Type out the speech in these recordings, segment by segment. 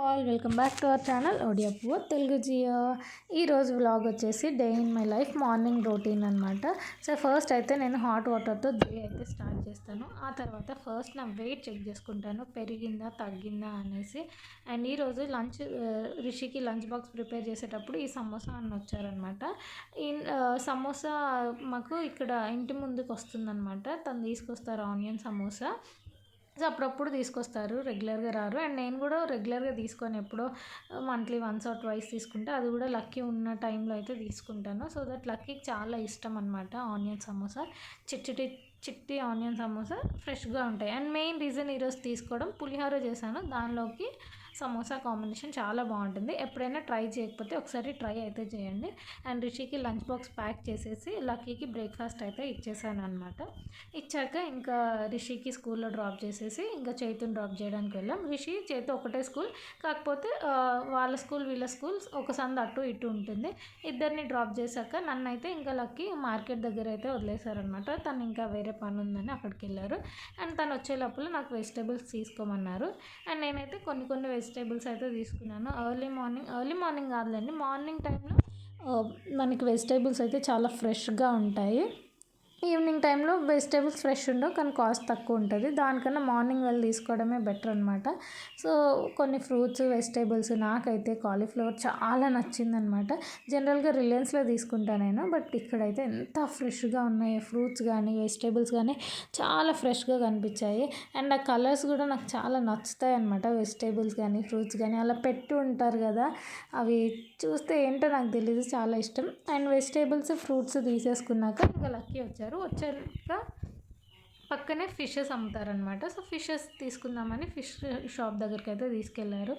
All welcome back to our channel Odia పువ్వు తెలుగు జియో. ఈరోజు vlog వచ్చేసి day in my life morning routine అనమాట. So first అయితే నేను హాట్ వాటర్తో డే అయితే స్టార్ట్ చేస్తాను. ఆ తర్వాత ఫస్ట్ నా వెయిట్ చెక్ చేసుకుంటాను, పెరిగిందా తగ్గిందా అనేసి. అండ్ ఈరోజు లంచ్ రిషికి లంచ్ బాక్స్ ప్రిపేర్ చేసేటప్పుడు ఈ సమోసా అన్న వచ్చారనమాట. ఈ సమోసా మాకు ఇక్కడ ఇంటి ముందుకు వస్తుందన్నమాట. తను తీసుకొస్తారు ఆనియన్ సమోసా. సో అప్పుడప్పుడు తీసుకొస్తారు, రెగ్యులర్గా రారు. అండ్ నేను కూడా రెగ్యులర్గా తీసుకొని ఎప్పుడో మంత్లీ వన్స్ ఆర్ ట్వైస్ తీసుకుంటే, అది కూడా లక్కీ ఉన్న టైంలో అయితే తీసుకుంటాను. సో దట్ లక్కీకి చాలా ఇష్టం అనమాట ఆనియన్ సమోసా. చిట్టి చిట్టి ఆనియన్ సమోసా ఫ్రెష్గా ఉంటాయి. అండ్ మెయిన్ రీజన్ ఈరోజు తీసుకోవడం, పులిహోర చేశాను, దానిలోకి సమోసా కాంబినేషన్ చాలా బాగుంటుంది. ఎప్పుడైనా ట్రై చేయకపోతే ఒకసారి ట్రై అయితే చేయండి. అండ్ రిషికి లంచ్ బాక్స్ ప్యాక్ చేసేసి లక్కీకి బ్రేక్ఫాస్ట్ అయితే ఇచ్చేసాను అనమాట. ఇచ్చాక ఇంకా రిషికి స్కూల్లో డ్రాప్ చేసేసి ఇంకా చైతుని డ్రాప్ చేయడానికి వెళ్ళాం. రిషి చైతు ఒకటే స్కూల్, కాకపోతే వాళ్ళ స్కూల్ వీళ్ళ స్కూల్ ఒక సందు అటు ఇటు ఉంటుంది. ఇద్దరిని డ్రాప్ చేశాక నన్ను అయితే ఇంకా లక్కీ మార్కెట్ దగ్గర అయితే వదిలేశారనమాట. తను ఇంకా వేరే పని ఉందని అక్కడికి వెళ్ళారు. అండ్ తను వచ్చే లోపల నాకు వెజిటేబుల్స్ తీసుకోమన్నారు. అండ్ నేనైతే కొన్ని వెజిటేబుల్స్ అయితే తీసుకున్నాను. ఎర్లీ మార్నింగ్ కాదులేండి, మార్నింగ్ టైంలో మనకి వెజిటేబుల్స్ అయితే చాలా ఫ్రెష్గా ఉంటాయి. ఈవినింగ్ టైంలో వెజిటేబుల్స్ ఫ్రెష్ ఉండవు, కానీ కాస్ట్ తక్కువ ఉంటుంది. దానికన్నా మార్నింగ్ వెళ్ళి తీసుకోవడమే బెటర్ అనమాట. సో కొన్ని ఫ్రూట్స్ వెజిటేబుల్స్, నాకైతే కాలీఫ్లవర్ చాలా నచ్చిందనమాట. జనరల్గా రిలయన్స్లో తీసుకుంటాను నేను, బట్ ఇక్కడైతే ఎంత ఫ్రెష్గా ఉన్నాయి ఫ్రూట్స్ కానీ వెజిటేబుల్స్ కానీ, చాలా ఫ్రెష్గా కనిపించాయి. అండ్ ఆ కలర్స్ కూడా నాకు చాలా నచ్చుతాయి అనమాట. వెజిటేబుల్స్ కానీ ఫ్రూట్స్ కానీ అలా పెట్టి ఉంటారు కదా, అవి చూస్తే ఏంటో నాకు తెలీదు, చాలా ఇష్టం. అండ్ వెజిటేబుల్స్ ఫ్రూట్స్ తీసేసుకున్నాక ఇంకా లక్కీ వచ్చాక పక్కనే ఫిషెస్ అమ్ముతారనమాట. సో ఫిషెస్ తీసుకుందామని ఫిష్ షాప్ దగ్గరికి అయితే తీసుకెళ్లారు.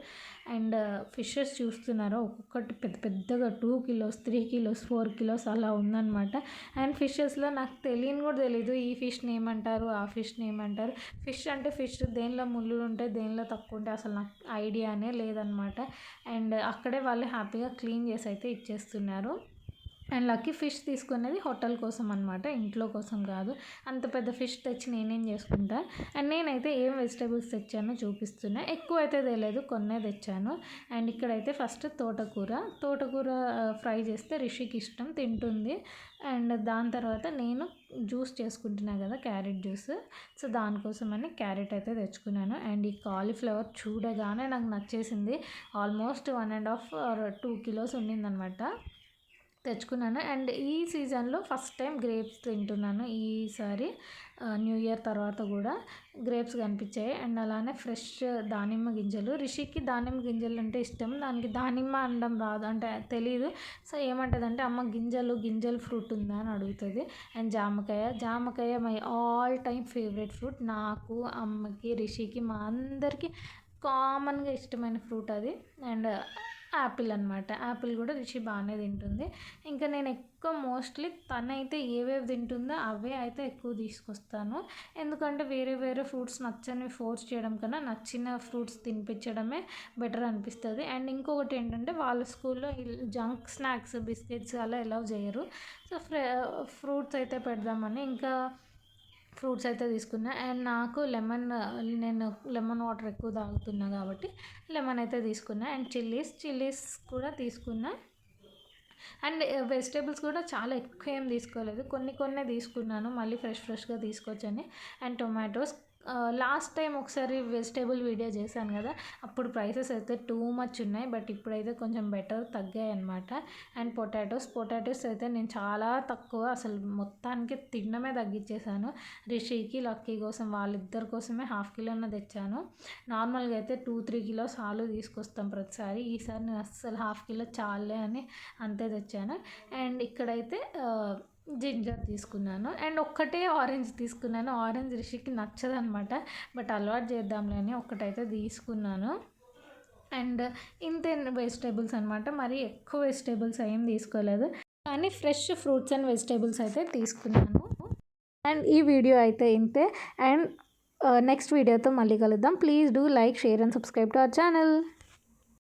అండ్ ఫిషెస్ చూస్తున్నారో ఒక్కొక్కటి పెద్ద పెద్దగా 2 kilos 3 kilos 4 kilos అలా ఉందన్నమాట. అండ్ ఫిషెస్లో నాకు తెలియని కూడా తెలీదు, ఈ ఫిష్ని ఏమంటారు ఆ ఫిష్ని ఏమంటారు. ఫిష్ అంటే ఫిష్, దేనిలో ముళ్ళు ఉంటాయి దేనిలో తక్కువ ఉంటాయి అసలు నాకు ఐడియానే లేదనమాట. అండ్ అక్కడే వాళ్ళు హ్యాపీగా క్లీన్ చేసి అయితే ఇచ్చేస్తున్నారు. అండ్ లక్కీ ఫిష్ తీసుకునేది హోటల్ కోసం అనమాట, ఇంట్లో కోసం కాదు. అంత పెద్ద ఫిష్ తెచ్చి నేనేం చేసుకుంటా. అండ్ నేనైతే ఏం వెజిటేబుల్స్ తెచ్చానో చూపిస్తున్నా. ఎక్కువ అయితే తెలియదు, కొన్నే తెచ్చాను. అండ్ ఇక్కడైతే ఫస్ట్ తోటకూర ఫ్రై చేస్తే రిషికి ఇష్టం, తింటుంది. అండ్ దాని తర్వాత నేను జ్యూస్ చేసుకుంటున్నాను కదా, క్యారెట్ జ్యూస్. సో దానికోసమని క్యారెట్ అయితే తెచ్చుకున్నాను. అండ్ ఈ కాలీఫ్లవర్ చూడగానే నాకు నచ్చేసింది. ఆల్మోస్ట్ 1.5 or 2 kilos ఉండిందనమాట, తెచ్చుకున్నాను. అండ్ ఈ సీజన్లో ఫస్ట్ టైం గ్రేప్స్ తింటున్నాను ఈసారి. న్యూ ఇయర్ తర్వాత కూడా గ్రేప్స్ కనిపించాయి. అండ్ అలానే ఫ్రెష్ దానిమ్మ గింజలు, రిషికి దానిమ్మ గింజలు అంటే ఇష్టం, దానికి దానిమ్మ అనడం రాదు అంటే తెలీదు. సో ఏమంటుందంటే అమ్మ గింజలు ఫ్రూట్ ఉందా అని అడుగుతుంది. అండ్ జామకాయ my all time favourite fruit, నాకు అమ్మకి రిషికి మా అందరికీ కామన్గా ఇష్టమైన ఫ్రూట్ అది. అండ్ యాపిల్ అనమాట, యాపిల్ కూడా రిషి బాగానే తింటుంది. ఇంకా నేను ఎక్కువ మోస్ట్లీ తనైతే ఏవేవి తింటుందో అవే అయితే ఎక్కువ తీసుకొస్తాను. ఎందుకంటే వేరే ఫ్రూట్స్ నచ్చని ఫోర్స్ చేయడం కన్నా నచ్చిన ఫ్రూట్స్ తినిపించడమే బెటర్ అనిపిస్తుంది. అండ్ ఇంకొకటి ఏంటంటే వాళ్ళ స్కూల్లో జంక్ స్నాక్స్ బిస్కెట్స్ అలా ఎలౌ చేయరు. సో ఫ్రూట్స్ అయితే పెడదామని ఇంకా ఫ్రూట్స్ అయితే తీసుకున్నా. అండ్ నాకు నేను లెమన్ వాటర్ ఎక్కువ తాగుతున్నా కాబట్టి లెమన్ అయితే తీసుకున్నా. అండ్ చిల్లీస్ కూడా తీసుకున్నా. అండ్ వెజిటేబుల్స్ కూడా చాలా ఎక్కువ ఏం తీసుకోలేదు, కొన్ని తీసుకున్నాను, మళ్ళీ ఫ్రెష్గా తీసుకోవచ్చని. అండ్ టొమాటోస్, లాస్ట్ టైం ఒకసారి వెజిటేబుల్ వీడియో చేశాను కదా, అప్పుడు ప్రైసెస్ అయితే టూ మచ్ ఉన్నాయి, బట్ ఇప్పుడైతే కొంచెం బెటర్ తగ్గాయి అనమాట. అండ్ పొటాటోస్ అయితే నేను చాలా తక్కువ, అసలు మొత్తానికి తినడమే తగ్గించేసాను. రిషికి లక్కీ కోసం వాళ్ళిద్దరి కోసమే 1/2 kilo తెచ్చాను. నార్మల్గా అయితే 2-3 kilos ఆలు తీసుకొస్తాం ప్రతిసారి, ఈసారి నేను అస్సలు 1/2 kilo చాలే అని అంతే తెచ్చాను. అండ్ ఇక్కడైతే జింజర్ తీసుకున్నాను. అండ్ ఒక్కటే ఆరెంజ్ తీసుకున్నాను, ఆరెంజ్ రిషికి నచ్చదనమాట, బట్ అలవాటు చేద్దాంలే అని ఒక్కటైతే తీసుకున్నాను. అండ్ ఇంతే వెజిటేబుల్స్ అనమాట, మరి ఎక్కువ వెజిటేబుల్స్ ఏం తీసుకోలేదు, కానీ ఫ్రెష్ ఫ్రూట్స్ అండ్ వెజిటేబుల్స్ అయితే తీసుకున్నాను. అండ్ ఈ వీడియో అయితే ఇంతే. అండ్ నెక్స్ట్ వీడియోతో మళ్ళీ కలుద్దాం. Please do like, share and subscribe to our channel.